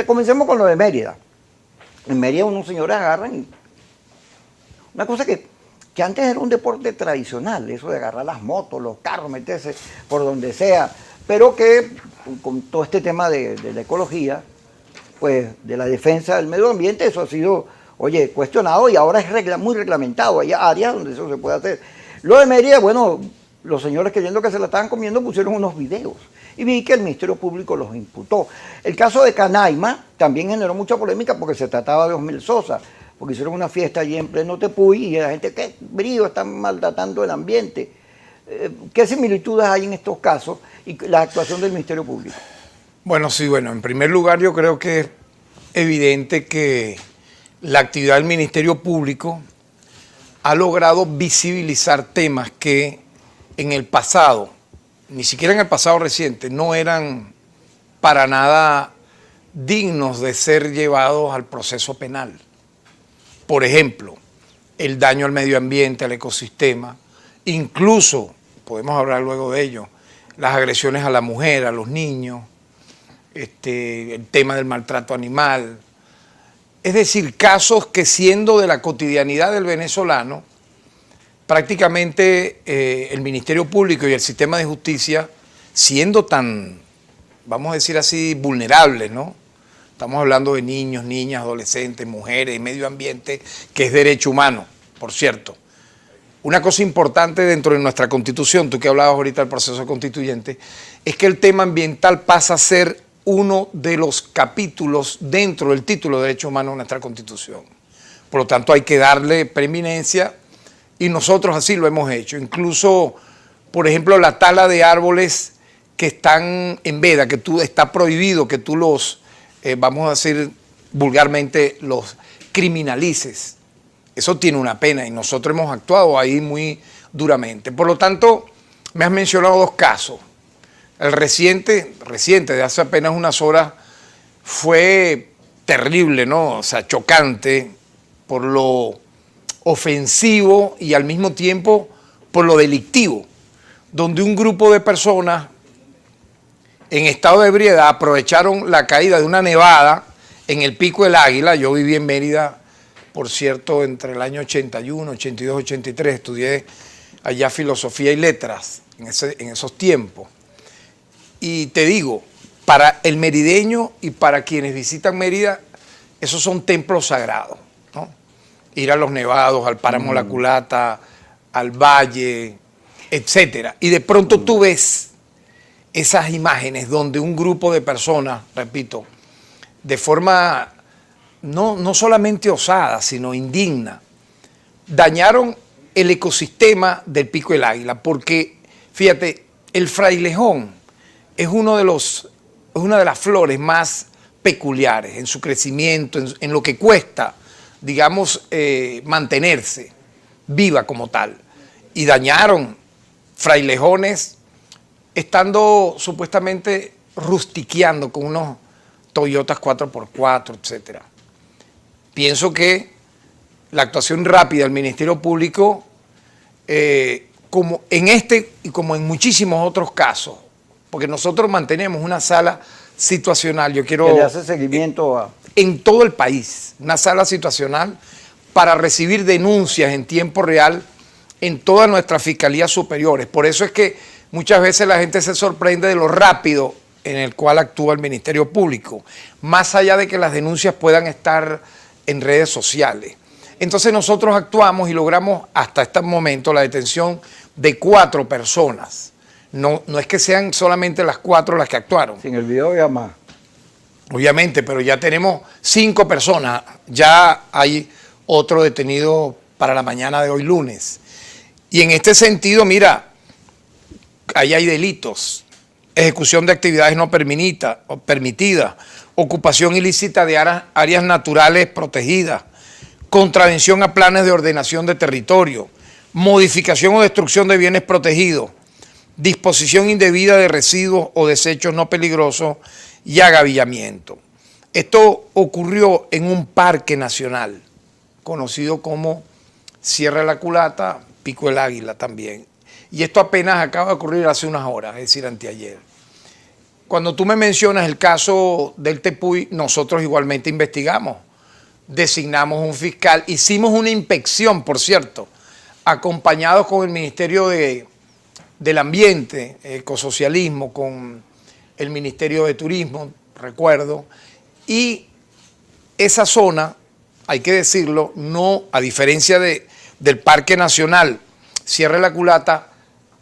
Comencemos con lo de Mérida. En Mérida unos señores agarran una cosa que antes era un deporte tradicional, eso de agarrar las motos, los carros, meterse por donde sea, pero que con todo este tema de la ecología, pues de la defensa del medio ambiente, eso ha sido, oye, cuestionado y ahora es muy reglamentado. Hay áreas donde eso se puede hacer. Lo de Mérida, bueno, los señores creyendo que se la estaban comiendo pusieron unos videos y vi que el Ministerio Público los imputó. El caso de Canaima también generó mucha polémica porque se trataba de Osmel Sosa, porque hicieron una fiesta allí en pleno Tepuy y la gente, qué brío, están maltratando el ambiente. ¿Qué similitudes hay en estos casos y la actuación del Ministerio Público? Bueno, sí, en primer lugar yo creo que es evidente que la actividad del Ministerio Público ha logrado visibilizar temas que en el pasado, ni siquiera en el pasado reciente, no eran para nada dignos de ser llevados al proceso penal. Por ejemplo, el daño al medio ambiente, al ecosistema, incluso, podemos hablar luego de ello, las agresiones a la mujer, a los niños, el tema del maltrato animal. Es decir, casos que siendo de la cotidianidad del venezolano, prácticamente el Ministerio Público y el sistema de justicia, siendo tan, vamos a decir así, vulnerables, ¿no? Estamos hablando de niños, niñas, adolescentes, mujeres, medio ambiente, que es derecho humano, por cierto. Una cosa importante dentro de nuestra Constitución, tú que hablabas ahorita del proceso constituyente, es que el tema ambiental pasa a ser uno de los capítulos dentro del título de Derechos Humanos de nuestra Constitución. Por lo tanto, hay que darle preeminencia y nosotros así lo hemos hecho. Incluso, por ejemplo, la tala de árboles que están en veda, que está prohibido que tú los, vamos a decir vulgarmente, los criminalices. Eso tiene una pena y nosotros hemos actuado ahí muy duramente. Por lo tanto, me has mencionado dos casos. El reciente, de hace apenas unas horas, fue terrible, ¿no? O sea, chocante por lo ofensivo y al mismo tiempo por lo delictivo, donde un grupo de personas en estado de ebriedad aprovecharon la caída de una nevada en el Pico del Águila. Yo viví en Mérida, por cierto, entre el año 81, 82, 83, estudié allá filosofía y letras en esos tiempos. Y te digo, para el merideño y para quienes visitan Mérida, esos son templos sagrados, ¿no? Ir a los nevados, al páramo La Culata, al valle, etcétera. Y de pronto tú ves esas imágenes donde un grupo de personas, repito, de forma no solamente osada, sino indigna, dañaron el ecosistema del Pico del Águila, porque, fíjate, el frailejón es una de las flores más peculiares en su crecimiento, en lo que cuesta, digamos, mantenerse viva como tal. Y dañaron frailejones estando supuestamente rustiqueando con unos Toyotas 4x4, etc. Pienso que la actuación rápida del Ministerio Público, como en este y como en muchísimos otros casos, porque nosotros mantenemos una sala situacional, yo quiero... Que le hace seguimiento a... En todo el país, una sala situacional para recibir denuncias en tiempo real en todas nuestras fiscalías superiores. Por eso es que muchas veces la gente se sorprende de lo rápido en el cual actúa el Ministerio Público, más allá de que las denuncias puedan estar en redes sociales. Entonces nosotros actuamos y logramos hasta este momento la detención de 4 personas. No es que sean solamente las 4 las que actuaron. Sin el video había más. Obviamente, pero ya tenemos 5 personas. Ya hay otro detenido para la mañana de hoy lunes. Y en este sentido, mira, ahí hay delitos. Ejecución de actividades no permitidas, ocupación ilícita de áreas naturales protegidas, contravención a planes de ordenación de territorio, modificación o destrucción de bienes protegidos, disposición indebida de residuos o desechos no peligrosos y agavillamiento. Esto ocurrió en un parque nacional, conocido como Sierra de la Culata, Pico del Águila también. Y esto apenas acaba de ocurrir hace unas horas, es decir, anteayer. Cuando tú me mencionas el caso del Tepuy, nosotros igualmente investigamos, designamos un fiscal, hicimos una inspección, por cierto, acompañados con el Ministerio del Ambiente, Ecosocialismo, con el Ministerio de Turismo, recuerdo, y esa zona, hay que decirlo, no, a diferencia del Parque Nacional Sierra de la Culata,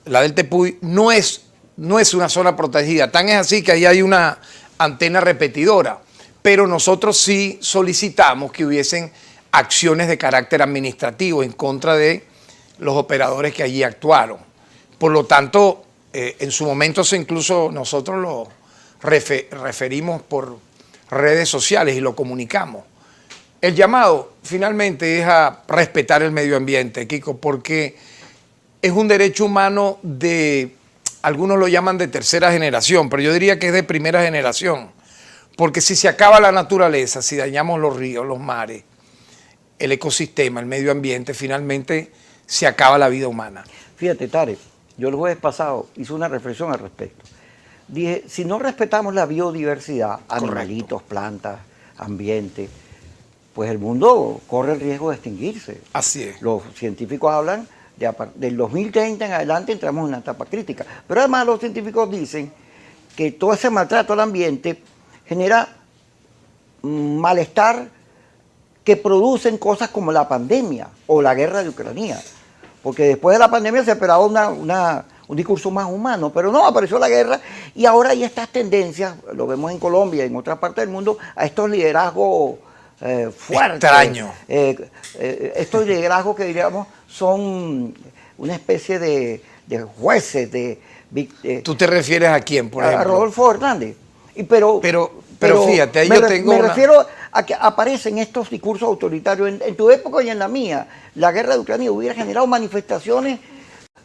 la del Tepuy, no es una zona protegida. Tan es así que ahí hay una antena repetidora, pero nosotros sí solicitamos que hubiesen acciones de carácter administrativo en contra de los operadores que allí actuaron. Por lo tanto, en su momento incluso nosotros lo referimos por redes sociales y lo comunicamos. El llamado finalmente es a respetar el medio ambiente, Kiko, porque es un derecho humano de, algunos lo llaman de tercera generación, pero yo diría que es de primera generación, porque si se acaba la naturaleza, si dañamos los ríos, los mares, el ecosistema, el medio ambiente, finalmente se acaba la vida humana. Fíjate, Tarek, yo el jueves pasado hice una reflexión al respecto. Dije, si no respetamos la biodiversidad, animalitos, plantas, ambiente, pues el mundo corre el riesgo de extinguirse. Así es. Los científicos hablan del 2030 en adelante entramos en una etapa crítica. Pero además los científicos dicen que todo ese maltrato al ambiente genera malestar que producen cosas como la pandemia o la guerra de Ucrania. Porque después de la pandemia se esperaba un discurso más humano, pero no, apareció la guerra y ahora hay estas tendencias, lo vemos en Colombia y en otras partes del mundo, a estos liderazgos fuertes. Extraño. Estos liderazgos que diríamos son una especie de jueces, ¿Tú te refieres a quién, por ejemplo? A Rodolfo Hernández. Pero fíjate, ahí yo tengo me refiero a que aparecen estos discursos autoritarios. En tu época y en la mía, la guerra de Ucrania hubiera generado manifestaciones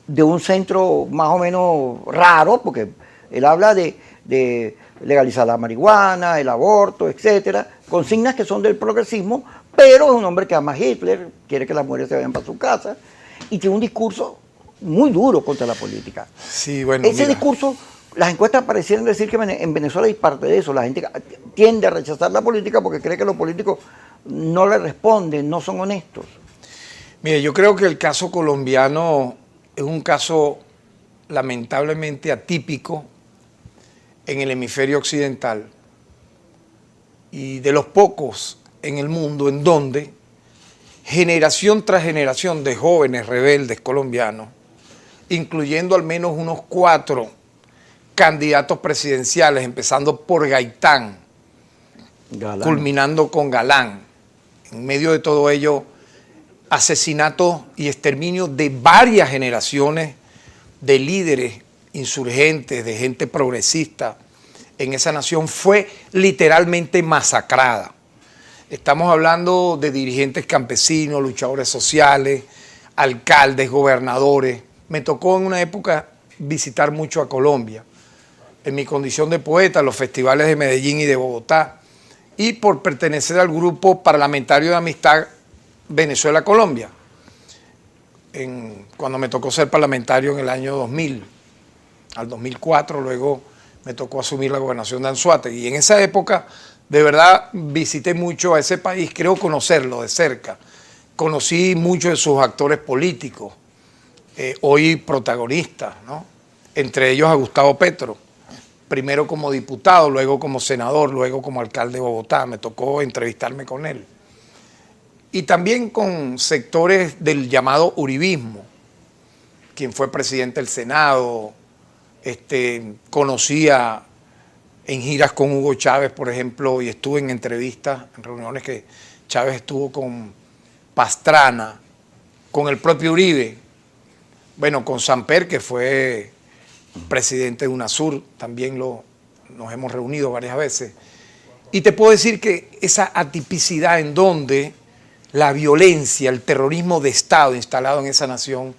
de un centro más o menos raro, porque él habla de legalizar la marihuana, el aborto, etcétera, consignas que son del progresismo, pero es un hombre que ama a Hitler, quiere que las mujeres se vayan para su casa, y tiene un discurso muy duro contra la política. Sí, bueno, ese discurso, las encuestas parecieran decir que en Venezuela hay parte de eso, la gente tiende a rechazar la política porque cree que los políticos no le responden, no son honestos. Mire, yo creo que el caso colombiano es un caso lamentablemente atípico en el hemisferio occidental y de los pocos en el mundo en donde generación tras generación de jóvenes rebeldes colombianos, incluyendo al menos unos 4 candidatos presidenciales, empezando por Gaitán, culminando con Galán, en medio de todo ello, asesinatos y exterminios de varias generaciones de líderes insurgentes, de gente progresista en esa nación, fue literalmente masacrada. Estamos hablando de dirigentes campesinos, luchadores sociales, alcaldes, gobernadores. Me tocó en una época visitar mucho a Colombia, en mi condición de poeta, los festivales de Medellín y de Bogotá, y por pertenecer al grupo parlamentario de amistad Venezuela-Colombia, cuando me tocó ser parlamentario en el año 2000, al 2004, luego me tocó asumir la gobernación de Anzoátegui. Y en esa época, de verdad, visité mucho a ese país, creo conocerlo de cerca. Conocí muchos de sus actores políticos, hoy protagonistas, ¿no? Entre ellos a Gustavo Petro, primero como diputado, luego como senador, luego como alcalde de Bogotá. Me tocó entrevistarme con él. Y también con sectores del llamado uribismo, quien fue presidente del Senado, conocía en giras con Hugo Chávez, por ejemplo, y estuve en entrevistas, en reuniones que Chávez estuvo con Pastrana, con el propio Uribe, bueno, con Samper, que fue presidente de UNASUR, también nos hemos reunido varias veces. Y te puedo decir que esa atipicidad en donde la violencia, el terrorismo de Estado instalado en esa nación,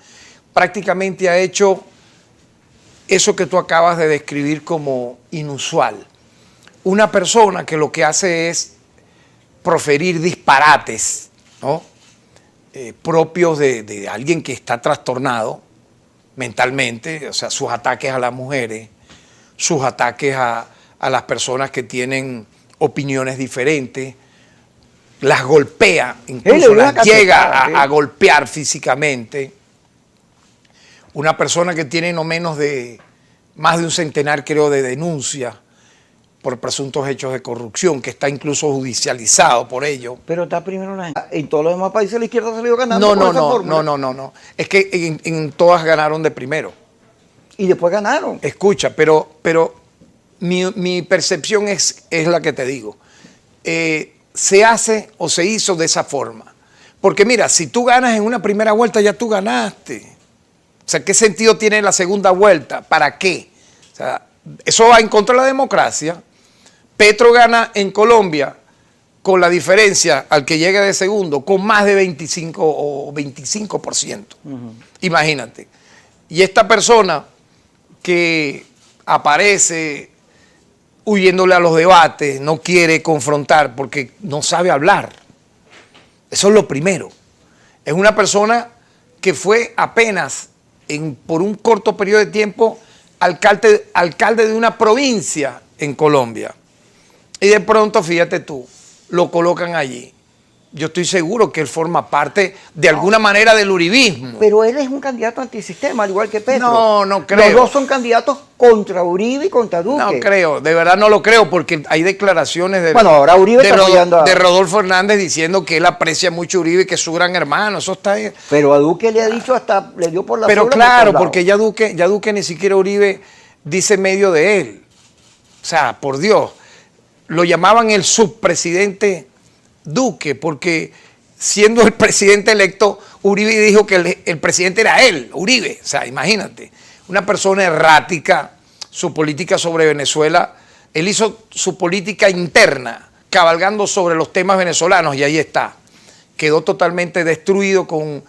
prácticamente ha hecho eso que tú acabas de describir como inusual. Una persona que lo que hace es proferir disparates, ¿no? Propios de alguien que está trastornado mentalmente, o sea, sus ataques a las mujeres, sus ataques a las personas que tienen opiniones diferentes, las golpea, incluso las llega a golpear físicamente. Una persona que tiene no menos de más de un centenar, creo, de denuncias por presuntos hechos de corrupción, que está incluso judicializado por ello. Pero está primero en todos los demás países la izquierda salió ganando No. Es que en todas ganaron de primero. Y después ganaron. Escucha, pero mi percepción es la que te digo. Se hace o se hizo de esa forma. Porque mira, si tú ganas en una primera vuelta, ya tú ganaste. O sea, ¿qué sentido tiene la segunda vuelta? ¿Para qué? O sea, eso va en contra de la democracia. Petro gana en Colombia con la diferencia al que llega de segundo, con más de 25 o 25%. Imagínate. Y esta persona que aparece huyéndole a los debates, no quiere confrontar porque no sabe hablar. Eso es lo primero. Es una persona que fue apenas por un corto periodo de tiempo alcalde de una provincia en Colombia. Y de pronto, fíjate tú, lo colocan allí. Yo estoy seguro que él forma parte de alguna manera del uribismo. Pero él es un candidato antisistema, al igual que Petro. No creo. Los dos son candidatos contra Uribe y contra Duque. No creo, de verdad no lo creo, porque hay declaraciones de, ahora Uribe está apoyando de Rodolfo Hernández diciendo que él aprecia mucho a Uribe y que es su gran hermano. Eso está ahí. Pero a Duque le ha dicho hasta, le dio por la Pero claro, porque ya Duque ni siquiera Uribe dice medio de él. O sea, por Dios, lo llamaban el subpresidente Duque, porque siendo el presidente electo, Uribe dijo que el presidente era él, Uribe. O sea, imagínate, una persona errática, su política sobre Venezuela, él hizo su política interna, cabalgando sobre los temas venezolanos, y ahí está. Quedó totalmente destruido con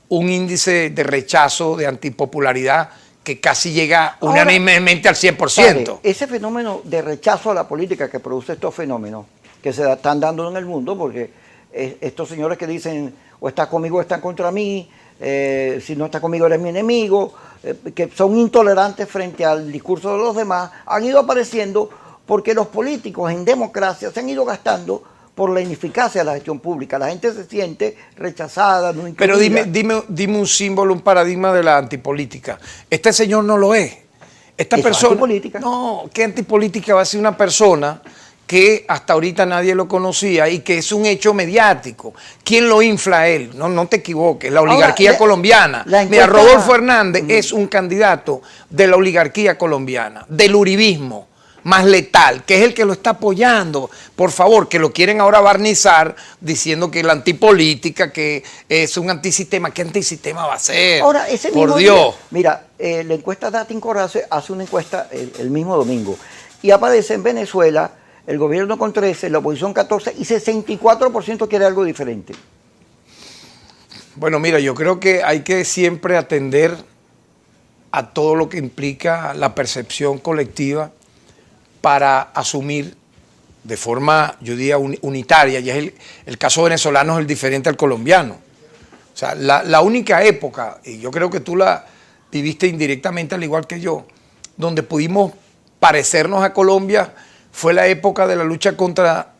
un índice de rechazo, de antipopularidad, que casi llega unánimemente al 100%. Padre, ese fenómeno de rechazo a la política que produce estos fenómenos que se están dando en el mundo, porque estos señores que dicen o estás conmigo o están contra mí, si no estás conmigo eres mi enemigo, que son intolerantes frente al discurso de los demás, han ido apareciendo porque los políticos en democracia se han ido gastando por la ineficacia de la gestión pública. La gente se siente rechazada, no incluida. Pero dime un símbolo, un paradigma de la antipolítica. Este señor no lo es. Esta persona... Antipolítica. No, ¿qué antipolítica va a ser una persona que hasta ahorita nadie lo conocía y que es un hecho mediático? ¿Quién lo infla a él? No te equivoques, la oligarquía colombiana. Mira, Rodolfo Hernández es un candidato de la oligarquía colombiana, del uribismo más letal, que es el que lo está apoyando. Por favor, que lo quieren ahora barnizar diciendo que la antipolítica, que es un antisistema. ¿Qué antisistema va a ser? Ahora, ese por mismo Dios. Día, mira, la encuesta Datincorp hace una encuesta el mismo domingo y aparece en Venezuela el gobierno con 13, la oposición 14 y 64% quiere algo diferente. Bueno, mira, yo creo que hay que siempre atender a todo lo que implica la percepción colectiva para asumir de forma, yo diría, unitaria, y es el caso venezolano es el diferente al colombiano. O sea, la única época, y yo creo que tú la viviste indirectamente al igual que yo, donde pudimos parecernos a Colombia fue la época de la lucha contra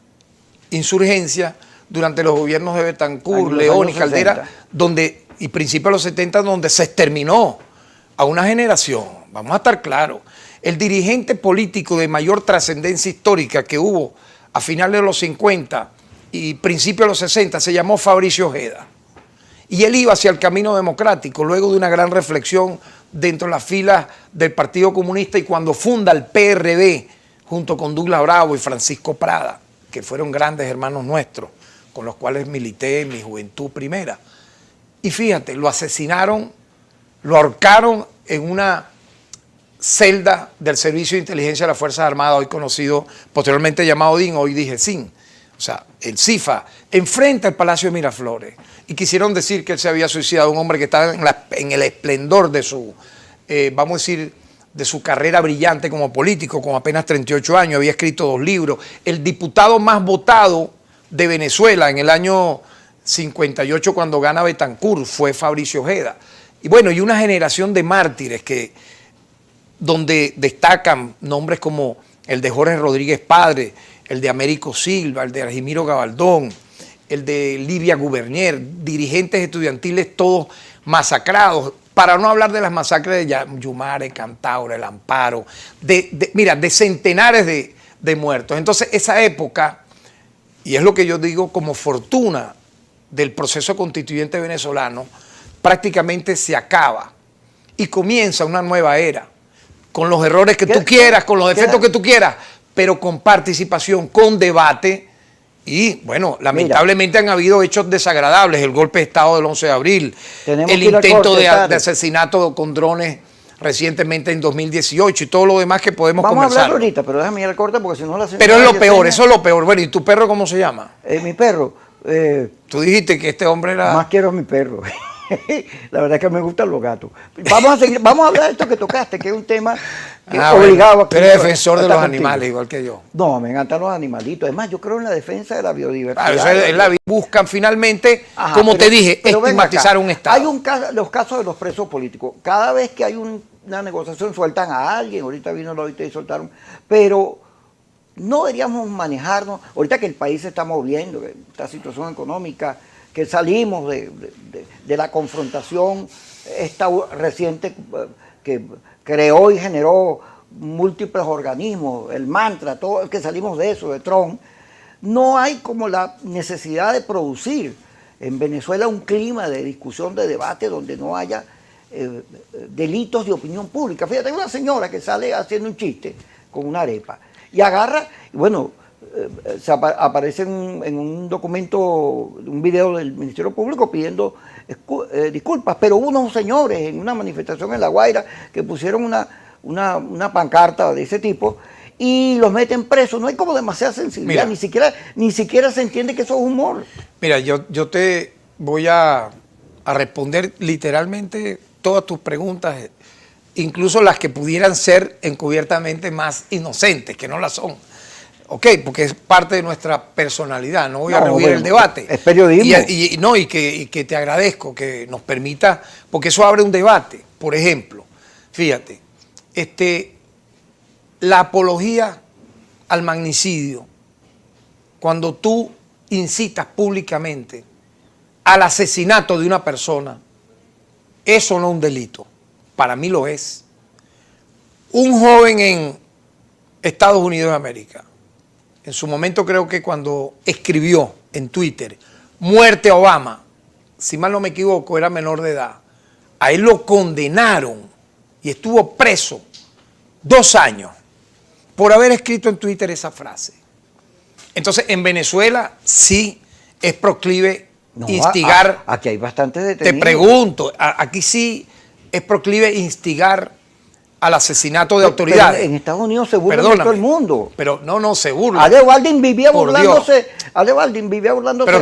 insurgencia durante los gobiernos de Betancur, León y Caldera, y principios de los 70, donde se exterminó a una generación. Vamos a estar claros. El dirigente político de mayor trascendencia histórica que hubo a finales de los 50 y principios de los 60 se llamó Fabricio Ojeda. Y él iba hacia el camino democrático luego de una gran reflexión dentro de las filas del Partido Comunista y cuando funda el PRD junto con Douglas Bravo y Francisco Prada, que fueron grandes hermanos nuestros, con los cuales milité en mi juventud primera. Y fíjate, lo asesinaron, lo ahorcaron en una celda del Servicio de Inteligencia de las Fuerzas Armadas, hoy conocido, posteriormente llamado DIN, hoy dije SIN, o sea, el CIFA, enfrente al Palacio de Miraflores. Y quisieron decir que él se había suicidado, un hombre que estaba en el esplendor de su, vamos a decir, de su carrera brillante como político, con apenas 38 años, había escrito 2 libros. El diputado más votado de Venezuela en el año 58, cuando gana Betancur, fue Fabricio Ojeda. Y bueno, y una generación de mártires que donde destacan nombres como el de Jorge Rodríguez Padre, el de Américo Silva, el de Argimiro Gabaldón, el de Livia Gubernier, dirigentes estudiantiles todos masacrados, para no hablar de las masacres de Yumare, Cantaura, El Amparo, mira, de centenares de muertos. Entonces esa época, y es lo que yo digo como fortuna del proceso constituyente venezolano, prácticamente se acaba y comienza una nueva era, con los errores que tú quieras, con los defectos que tú quieras, pero con participación, con debate. Y bueno, lamentablemente han habido hechos desagradables, el golpe de Estado del 11 de abril, el intento de asesinato con drones recientemente en 2018 y todo lo demás que podemos conversar. Vamos a hablar ahorita, pero déjame ir al corte porque si no la señora... Pero es lo peor, eso es lo peor. Bueno, ¿y tu perro cómo se llama? Mi perro... Tú dijiste que este hombre era... Más quiero a mi perro. La verdad es que me gustan los gatos. Vamos a seguir, vamos a hablar de esto que tocaste, que es un tema que obligado a... Tú eres defensor de los animales, igual que yo. No, me encantan los animalitos. Además, yo creo en la defensa de la biodiversidad. Claro, buscan finalmente, como te dije, estigmatizar un Estado. Hay los casos de los presos políticos. Cada vez que hay una negociación sueltan a alguien. Ahorita vino la OIT y soltaron. Pero no deberíamos manejarnos. Ahorita que el país se está moviendo, esta situación económica, que salimos de la confrontación esta reciente que creó y generó múltiples organismos, el mantra, todo que salimos de eso, de Trump, no hay como la necesidad de producir en Venezuela un clima de discusión, de debate, donde no haya delitos de opinión pública. Fíjate, hay una señora que sale haciendo un chiste con una arepa y agarra, bueno, aparece en un documento, un video del Ministerio Público pidiendo disculpas, pero hubo unos señores en una manifestación en La Guaira que pusieron una pancarta de ese tipo y los meten presos. No hay como demasiada sensibilidad, ni siquiera se entiende que eso es humor. Mira, yo te voy a responder literalmente todas tus preguntas, incluso las que pudieran ser encubiertamente más inocentes, que no las son. Ok, porque es parte de nuestra personalidad, no voy a rehuir el debate. Es periodismo. Y que te agradezco que nos permita, porque eso abre un debate. Por ejemplo, fíjate, la apología al magnicidio, cuando tú incitas públicamente al asesinato de una persona, eso no es un delito. Para mí lo es. Un joven en Estados Unidos de América, en su momento creo que cuando escribió en Twitter, muerte a Obama, si mal no me equivoco, era menor de edad, a él lo condenaron y estuvo preso 2 años por haber escrito en Twitter esa frase. Entonces, en Venezuela sí es proclive instigar. Aquí hay bastantes detenidos. Te pregunto, aquí sí es proclive instigar al asesinato de autoridades. Pero en Estados Unidos se burlan de todo el mundo. Pero no se burla. Ale Baldwin vivía burlándose.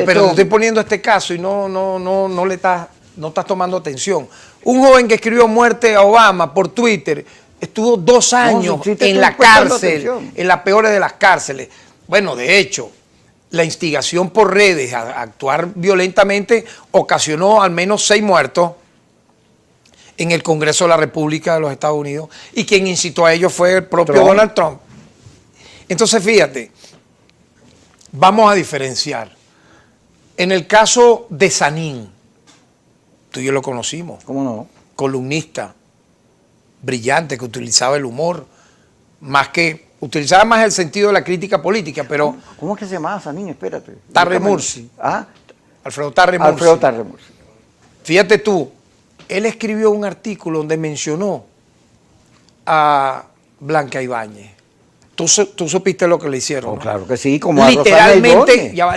Pero te estoy poniendo este caso y no estás tomando atención. Un joven que escribió muerte a Obama por Twitter estuvo 2 años en la cárcel, en las peores de las cárceles. Bueno, de hecho, la instigación por redes a actuar violentamente ocasionó al menos 6 muertos en el Congreso de la República de los Estados Unidos, y quien incitó a ello fue el propio Donald Trump. Entonces, fíjate, vamos a diferenciar. En el caso de Sanín, tú y yo lo conocimos. ¿Cómo no? Columnista, brillante, que utilizaba el humor, utilizaba más el sentido de la crítica política, pero... ¿Cómo es que se llamaba Sanín? Espérate. Tarre Mursi. ¿Ah? Alfredo Tarre Mursi. Alfredo Tarre Mursi. Fíjate tú, él escribió un artículo donde mencionó a Blanca Ibáñez. ¿Tú supiste lo que le hicieron? Oh, ¿no? Claro que sí, como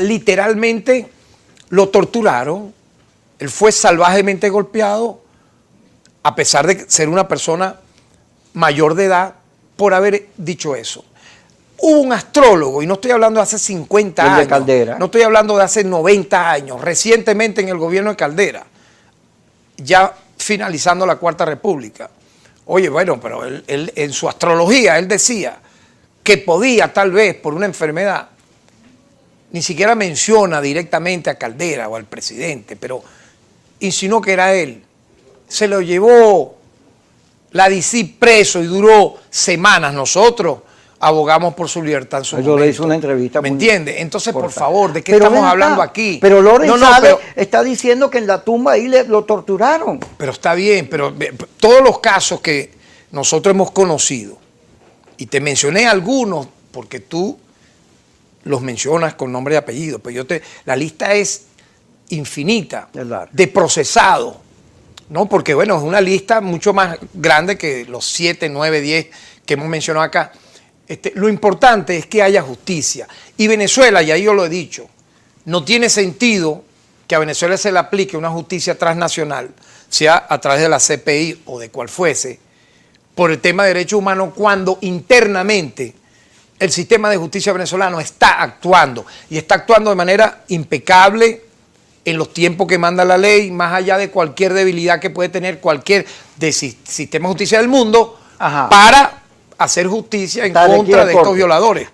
literalmente lo torturaron. Él fue salvajemente golpeado, a pesar de ser una persona mayor de edad, por haber dicho eso. Hubo un astrólogo, y no estoy hablando de hace 50 años, Caldera. No estoy hablando de hace 90 años, recientemente en el gobierno de Caldera, ya finalizando la Cuarta República. Oye, bueno, pero él en su astrología, él decía que podía tal vez por una enfermedad, ni siquiera menciona directamente a Caldera o al presidente, pero insinuó que era él. Se lo llevó la DC preso y duró semanas. Nosotros abogamos por su libertad en su Yo momento. le hice una entrevista. ¿Me muy entiende? Entonces, por corta. favor, ¿de qué Pero estamos ven acá, hablando aquí? Pero Loren pero, está diciendo que en la tumba ahí lo torturaron. pero está bien, pero todos los casos que nosotros hemos conocido, y te mencioné algunos porque tú los mencionas con nombre y apellido, pero la lista es infinita de procesados, ¿no? Porque bueno, es una lista mucho más grande que los 7, 9, 10 que hemos mencionado acá. Lo importante es que haya justicia. Y Venezuela, y ahí yo lo he dicho, no tiene sentido que a Venezuela se le aplique una justicia transnacional, sea a través de la CPI o de cual fuese, por el tema de derechos humanos, cuando internamente el sistema de justicia venezolano está actuando, y está actuando de manera impecable en los tiempos que manda la ley, más allá de cualquier debilidad que puede tener cualquier sistema de justicia del mundo, para hacer justicia en contra de estos violadores.